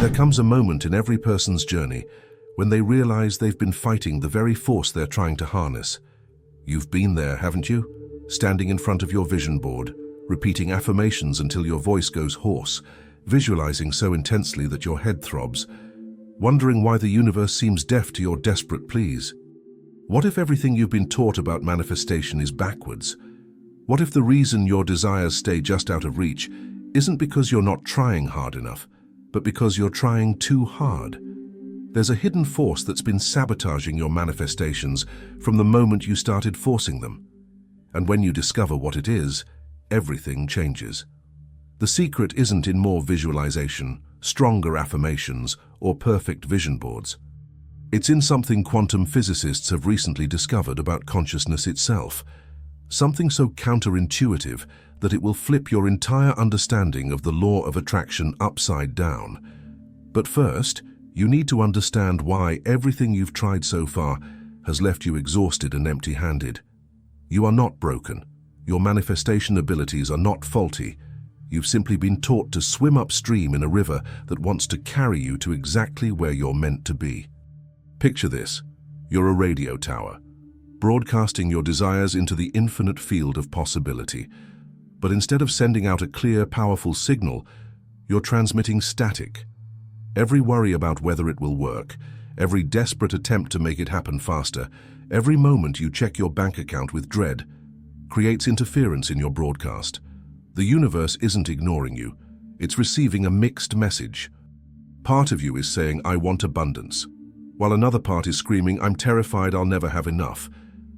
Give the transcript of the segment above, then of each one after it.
There comes a moment in every person's journey when they realize they've been fighting the very force they're trying to harness. You've been there, haven't you? Standing in front of your vision board, repeating affirmations until your voice goes hoarse, visualizing so intensely that your head throbs, wondering why the universe seems deaf to your desperate pleas. What if everything you've been taught about manifestation is backwards? What if the reason your desires stay just out of reach isn't because you're not trying hard enough, but because you're trying too hard? There's a hidden force that's been sabotaging your manifestations from the moment you started forcing them. And when you discover what it is, everything changes. The secret isn't in more visualization, stronger affirmations, or perfect vision boards. It's in something quantum physicists have recently discovered about consciousness itself, something so counterintuitive that it will flip your entire understanding of the law of attraction upside down. But first, you need to understand why everything you've tried so far has left you exhausted and empty-handed. You are not broken. Your manifestation abilities are not faulty. You've simply been taught to swim upstream in a river that wants to carry you to exactly where you're meant to be. Picture this. You're a radio tower, broadcasting your desires into the infinite field of possibility. But instead of sending out a clear, powerful signal, you're transmitting static. Every worry about whether it will work, every desperate attempt to make it happen faster, every moment you check your bank account with dread, creates interference in your broadcast. The universe isn't ignoring you. It's receiving a mixed message. Part of you is saying, "I want abundance," while another part is screaming, "I'm terrified I'll never have enough."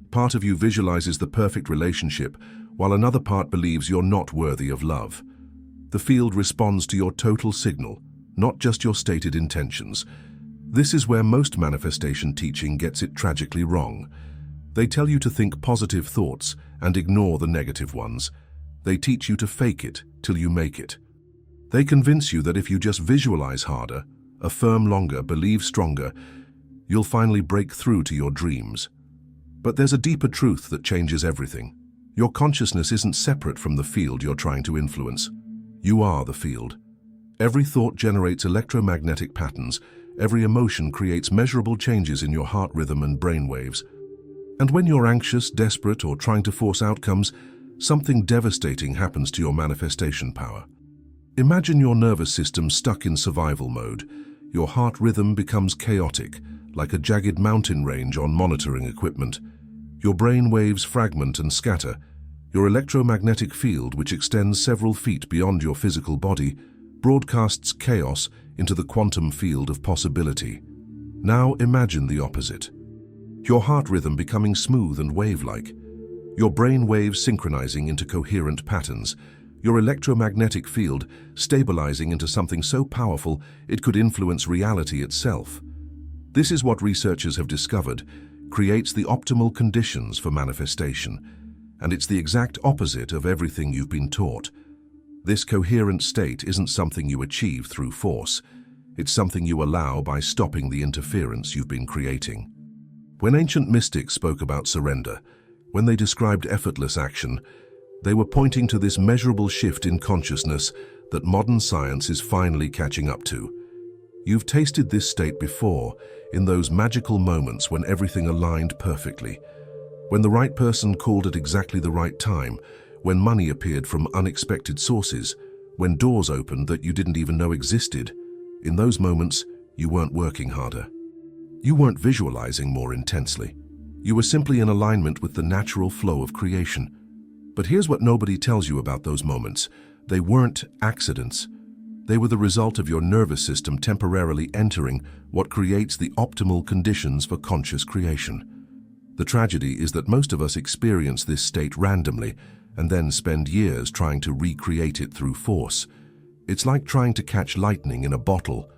Part of you visualizes the perfect relationship, while another part believes you're not worthy of love. The field responds to your total signal, not just your stated intentions. This is where most manifestation teaching gets it tragically wrong. They tell you to think positive thoughts and ignore the negative ones. They teach you to fake it till you make it. They convince you that if you just visualize harder, affirm longer, believe stronger, you'll finally break through to your dreams. But there's a deeper truth that changes everything. Your consciousness isn't separate from the field you're trying to influence. You are the field. Every thought generates electromagnetic patterns. Every emotion creates measurable changes in your heart rhythm and brain waves. And when you're anxious, desperate, or trying to force outcomes, something devastating happens to your manifestation power. Imagine your nervous system stuck in survival mode. Your heart rhythm becomes chaotic, like a jagged mountain range on monitoring equipment. Your brain waves fragment and scatter. Your electromagnetic field, which extends several feet beyond your physical body, broadcasts chaos into the quantum field of possibility. Now imagine the opposite. Your heart rhythm becoming smooth and wave-like. Your brain waves synchronizing into coherent patterns. Your electromagnetic field stabilizing into something so powerful it could influence reality itself. This is what researchers have discovered creates the optimal conditions for manifestation, and it's the exact opposite of everything you've been taught. This coherent state isn't something you achieve through force. It's something you allow by stopping the interference you've been creating. When ancient mystics spoke about surrender, when they described effortless action, they were pointing to this measurable shift in consciousness that modern science is finally catching up to. You've tasted this state before, in those magical moments when everything aligned perfectly, when the right person called at exactly the right time, when money appeared from unexpected sources, when doors opened that you didn't even know existed. In those moments, you weren't working harder. You weren't visualizing more intensely. You were simply in alignment with the natural flow of creation. But here's what nobody tells you about those moments. They weren't accidents. They were the result of your nervous system temporarily entering what creates the optimal conditions for conscious creation. The tragedy is that most of us experience this state randomly and then spend years trying to recreate it through force. It's like trying to catch lightning in a bottle.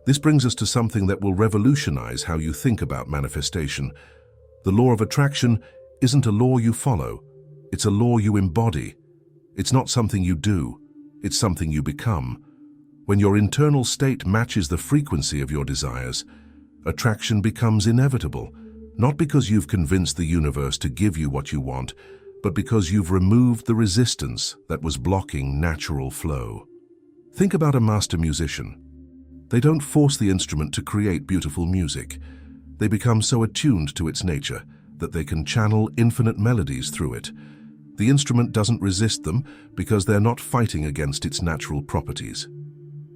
This brings us to something that will revolutionize how you think about manifestation. The law of attraction isn't a law you follow. It's a law you embody. It's not something you do. It's something you become. When your internal state matches the frequency of your desires, attraction becomes inevitable, not because you've convinced the universe to give you what you want, but because you've removed the resistance that was blocking natural flow. Think about a master musician. They don't force the instrument to create beautiful music. They become so attuned to its nature that they can channel infinite melodies through it. The instrument doesn't resist them because they're not fighting against its natural properties.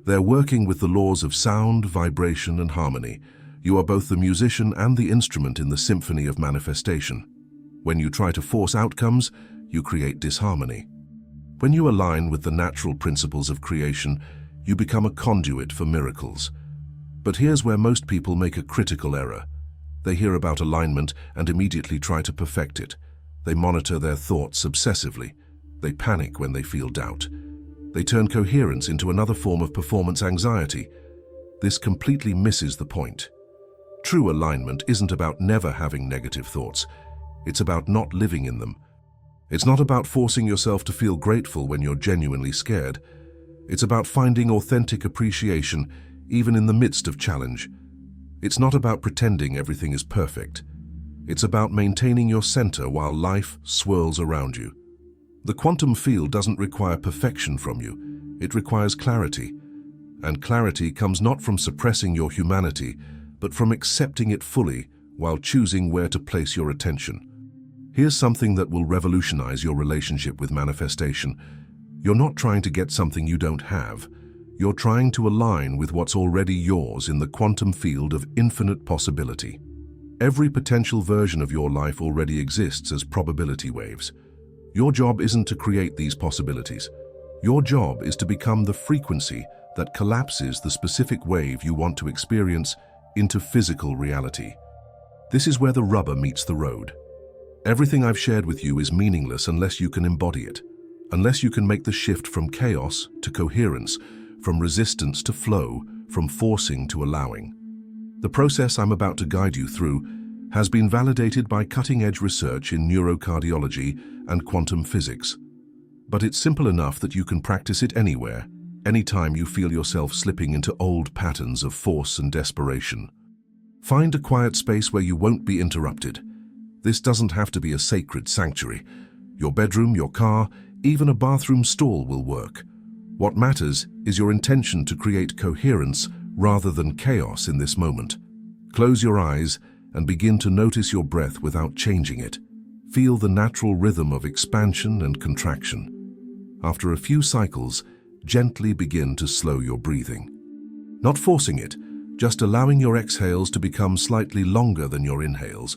They're working with the laws of sound, vibration, and harmony. You are both the musician and the instrument in the symphony of manifestation. When you try to force outcomes, you create disharmony. When you align with the natural principles of creation, you become a conduit for miracles. But here's where most people make a critical error. They hear about alignment and immediately try to perfect it. They monitor their thoughts obsessively. They panic when they feel doubt. They turn coherence into another form of performance anxiety. This completely misses the point. True alignment isn't about never having negative thoughts. It's about not living in them. It's not about forcing yourself to feel grateful when you're genuinely scared. It's about finding authentic appreciation even in the midst of challenge. It's not about pretending everything is perfect. It's about maintaining your center while life swirls around you. The quantum field doesn't require perfection from you. It requires clarity. And clarity comes not from suppressing your humanity, but from accepting it fully while choosing where to place your attention. Here's something that will revolutionize your relationship with manifestation. You're not trying to get something you don't have. You're trying to align with what's already yours in the quantum field of infinite possibility. Every potential version of your life already exists as probability waves. Your job isn't to create these possibilities. Your job is to become the frequency that collapses the specific wave you want to experience into physical reality. This is where the rubber meets the road. Everything I've shared with you is meaningless unless you can embody it, unless you can make the shift from chaos to coherence, from resistance to flow, from forcing to allowing. The process I'm about to guide you through has been validated by cutting-edge research in neurocardiology and quantum physics. But it's simple enough that you can practice it anywhere, anytime you feel yourself slipping into old patterns of force and desperation. Find a quiet space where you won't be interrupted. This doesn't have to be a sacred sanctuary. Your bedroom, your car, even a bathroom stall will work. What matters is your intention to create coherence rather than chaos in this moment. Close your eyes and begin to notice your breath without changing it. Feel the natural rhythm of expansion and contraction. After a few cycles, gently begin to slow your breathing. Not forcing it, just allowing your exhales to become slightly longer than your inhales.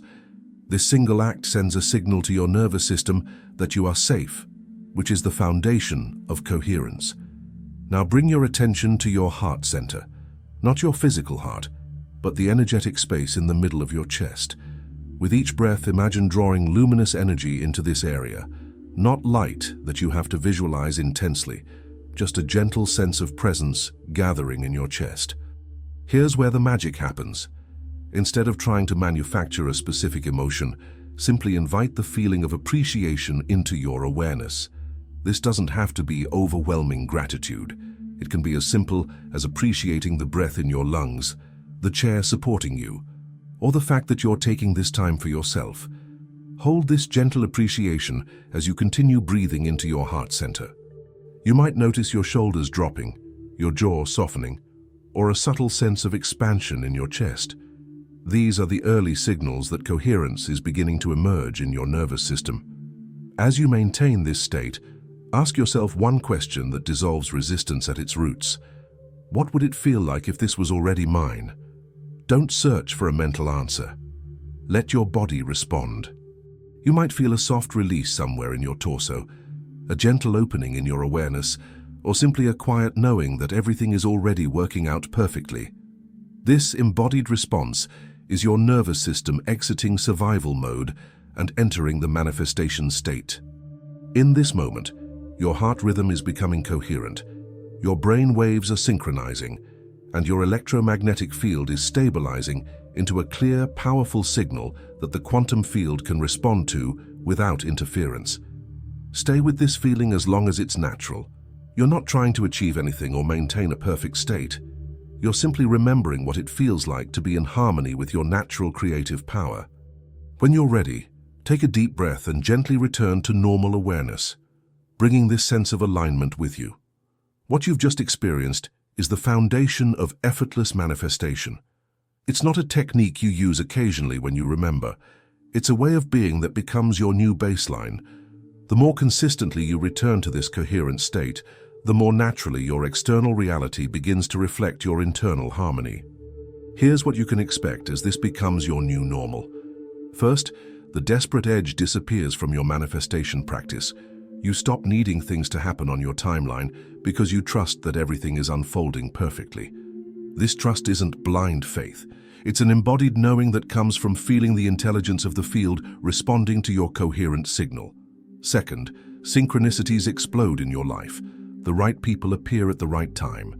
This single act sends a signal to your nervous system that you are safe, which is the foundation of coherence. Now bring your attention to your heart center, not your physical heart, but the energetic space in the middle of your chest. With each breath, imagine drawing luminous energy into this area, not light that you have to visualize intensely, just a gentle sense of presence gathering in your chest. Here's where the magic happens. Instead of trying to manufacture a specific emotion, simply invite the feeling of appreciation into your awareness. This doesn't have to be overwhelming gratitude. It can be as simple as appreciating the breath in your lungs, the chair supporting you, or the fact that you're taking this time for yourself. Hold this gentle appreciation as you continue breathing into your heart center. You might notice your shoulders dropping, your jaw softening, or a subtle sense of expansion in your chest. These are the early signals that coherence is beginning to emerge in your nervous system. As you maintain this state, ask yourself one question that dissolves resistance at its roots. What would it feel like if this was already mine? Don't search for a mental answer. Let your body respond. You might feel a soft release somewhere in your torso, a gentle opening in your awareness, or simply a quiet knowing that everything is already working out perfectly. This embodied response is your nervous system exiting survival mode and entering the manifestation state. In this moment, your heart rhythm is becoming coherent, your brain waves are synchronizing, and your electromagnetic field is stabilizing into a clear, powerful signal that the quantum field can respond to without interference. Stay with this feeling as long as it's natural. You're not trying to achieve anything or maintain a perfect state. You're simply remembering what it feels like to be in harmony with your natural creative power. When you're ready, take a deep breath and gently return to normal awareness, bringing this sense of alignment with you. What you've just experienced is the foundation of effortless manifestation. It's not a technique you use occasionally when you remember. It's a way of being that becomes your new baseline. The more consistently you return to this coherent state, the more naturally your external reality begins to reflect your internal harmony. Here's what you can expect as this becomes your new normal. First, the desperate edge disappears from your manifestation practice. You stop needing things to happen on your timeline because you trust that everything is unfolding perfectly. This trust isn't blind faith. It's an embodied knowing that comes from feeling the intelligence of the field responding to your coherent signal. Second, synchronicities explode in your life. The right people appear at the right time.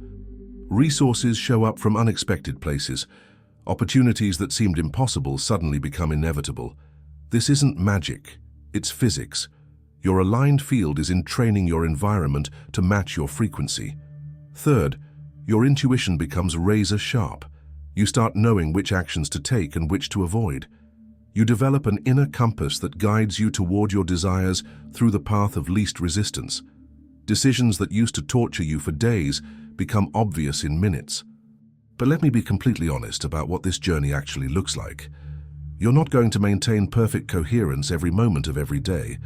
Resources show up from unexpected places. Opportunities that seemed impossible suddenly become inevitable. This isn't magic, it's physics. Your aligned field is entraining your environment to match your frequency. Third, your intuition becomes razor sharp. You start knowing which actions to take and which to avoid. You develop an inner compass that guides you toward your desires through the path of least resistance. Decisions that used to torture you for days become obvious in minutes. But let me be completely honest about what this journey actually looks like. You're not going to maintain perfect coherence every moment of every day.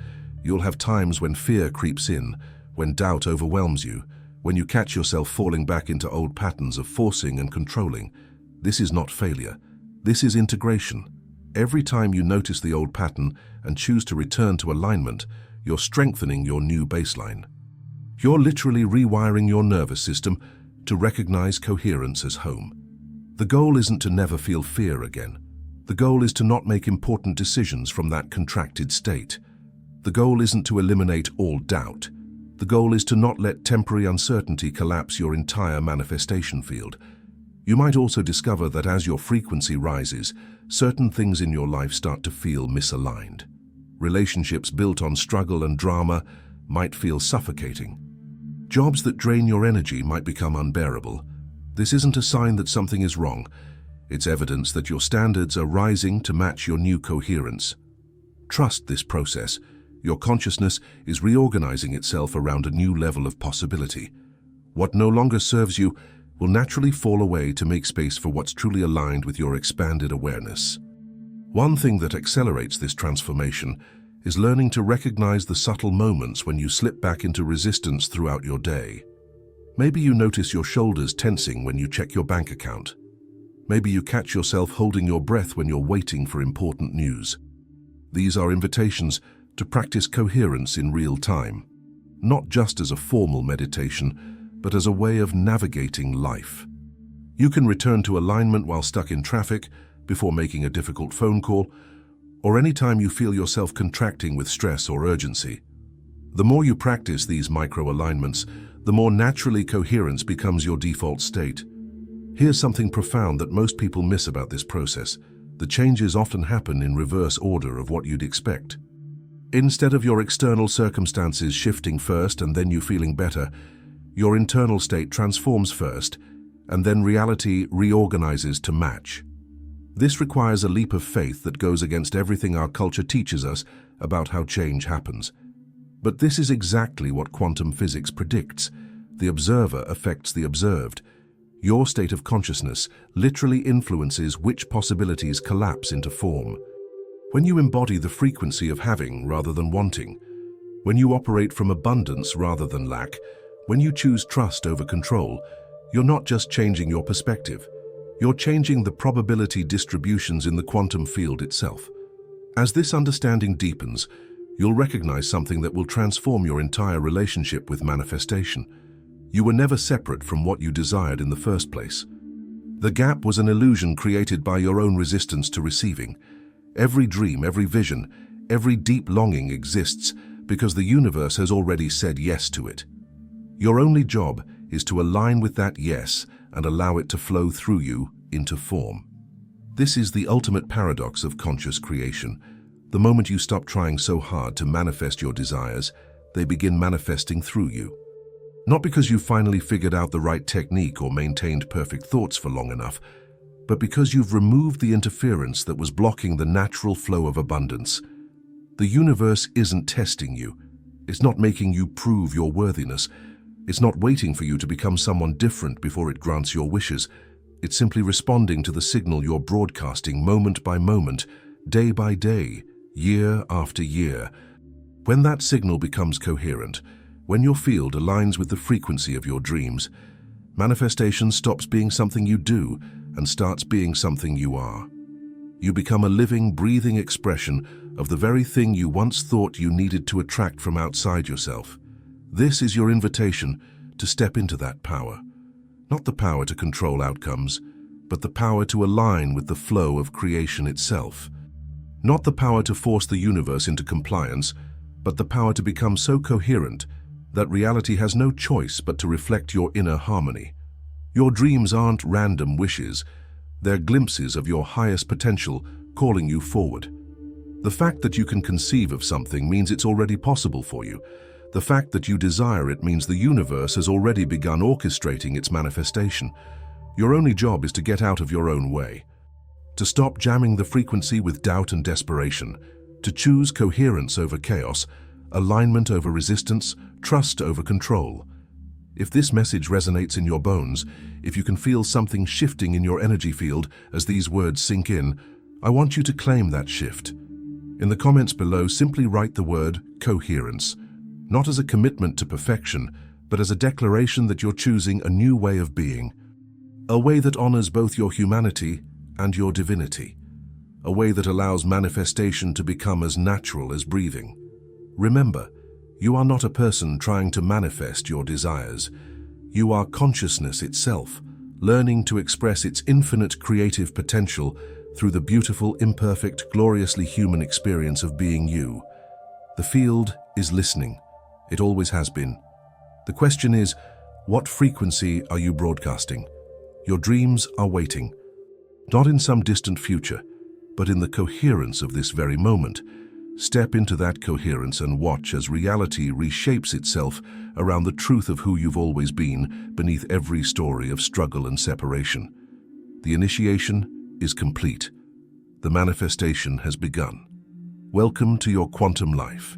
You'll have times when fear creeps in, when doubt overwhelms you, when you catch yourself falling back into old patterns of forcing and controlling. This is not failure. This is integration. Every time you notice the old pattern and choose to return to alignment, you're strengthening your new baseline. You're literally rewiring your nervous system to recognize coherence as home. The goal isn't to never feel fear again. The goal is to not make important decisions from that contracted state. The goal isn't to eliminate all doubt. The goal is to not let temporary uncertainty collapse your entire manifestation field. You might also discover that as your frequency rises, certain things in your life start to feel misaligned. Relationships built on struggle and drama might feel suffocating. Jobs that drain your energy might become unbearable. This isn't a sign that something is wrong. It's evidence that your standards are rising to match your new coherence. Trust this process. Your consciousness is reorganizing itself around a new level of possibility. What no longer serves you will naturally fall away to make space for what's truly aligned with your expanded awareness. One thing that accelerates this transformation is learning to recognize the subtle moments when you slip back into resistance throughout your day. Maybe you notice your shoulders tensing when you check your bank account. Maybe you catch yourself holding your breath when you're waiting for important news. These are invitations to practice coherence in real time, not just as a formal meditation, but as a way of navigating life. You can return to alignment while stuck in traffic, before making a difficult phone call, or anytime you feel yourself contracting with stress or urgency. The more you practice these micro-alignments, the more naturally coherence becomes your default state. Here's something profound that most people miss about this process. The changes often happen in reverse order of what you'd expect. Instead of your external circumstances shifting first and then you feeling better, your internal state transforms first, and then reality reorganizes to match. This requires a leap of faith that goes against everything our culture teaches us about how change happens. But this is exactly what quantum physics predicts. The observer affects the observed. Your state of consciousness literally influences which possibilities collapse into form. When you embody the frequency of having rather than wanting, when you operate from abundance rather than lack, when you choose trust over control, you're not just changing your perspective. You're changing the probability distributions in the quantum field itself. As this understanding deepens, you'll recognize something that will transform your entire relationship with manifestation. You were never separate from what you desired in the first place. The gap was an illusion created by your own resistance to receiving. Every dream, every vision, every deep longing exists because the universe has already said yes to it. Your only job is to align with that yes and allow it to flow through you into form. This is the ultimate paradox of conscious creation. The moment you stop trying so hard to manifest your desires, they begin manifesting through you. Not because you finally figured out the right technique or maintained perfect thoughts for long enough, but because you've removed the interference that was blocking the natural flow of abundance. The universe isn't testing you. It's not making you prove your worthiness. It's not waiting for you to become someone different before it grants your wishes. It's simply responding to the signal you're broadcasting moment by moment, day by day, year after year. When that signal becomes coherent, when your field aligns with the frequency of your dreams, manifestation stops being something you do and starts being something you are. You become a living, breathing expression of the very thing you once thought you needed to attract from outside yourself. This is your invitation to step into that power. Not the power to control outcomes, but the power to align with the flow of creation itself. Not the power to force the universe into compliance, but the power to become so coherent that reality has no choice but to reflect your inner harmony. Your dreams aren't random wishes, they're glimpses of your highest potential calling you forward. The fact that you can conceive of something means it's already possible for you. The fact that you desire it means the universe has already begun orchestrating its manifestation. Your only job is to get out of your own way, to stop jamming the frequency with doubt and desperation, to choose coherence over chaos, alignment over resistance, trust over control. If this message resonates in your bones, if you can feel something shifting in your energy field as these words sink in, I want you to claim that shift. In the comments below, simply write the word coherence, not as a commitment to perfection, but as a declaration that you're choosing a new way of being, a way that honors both your humanity and your divinity, a way that allows manifestation to become as natural as breathing. Remember, you are not a person trying to manifest your desires. You are consciousness itself, learning to express its infinite creative potential through the beautiful, imperfect, gloriously human experience of being you. The field is listening. It always has been. The question is, what frequency are you broadcasting? Your dreams are waiting, not in some distant future, but in the coherence of this very moment. Step into that coherence and watch as reality reshapes itself around the truth of who you've always been beneath every story of struggle and separation. The initiation is complete. The manifestation has begun. Welcome to your quantum life.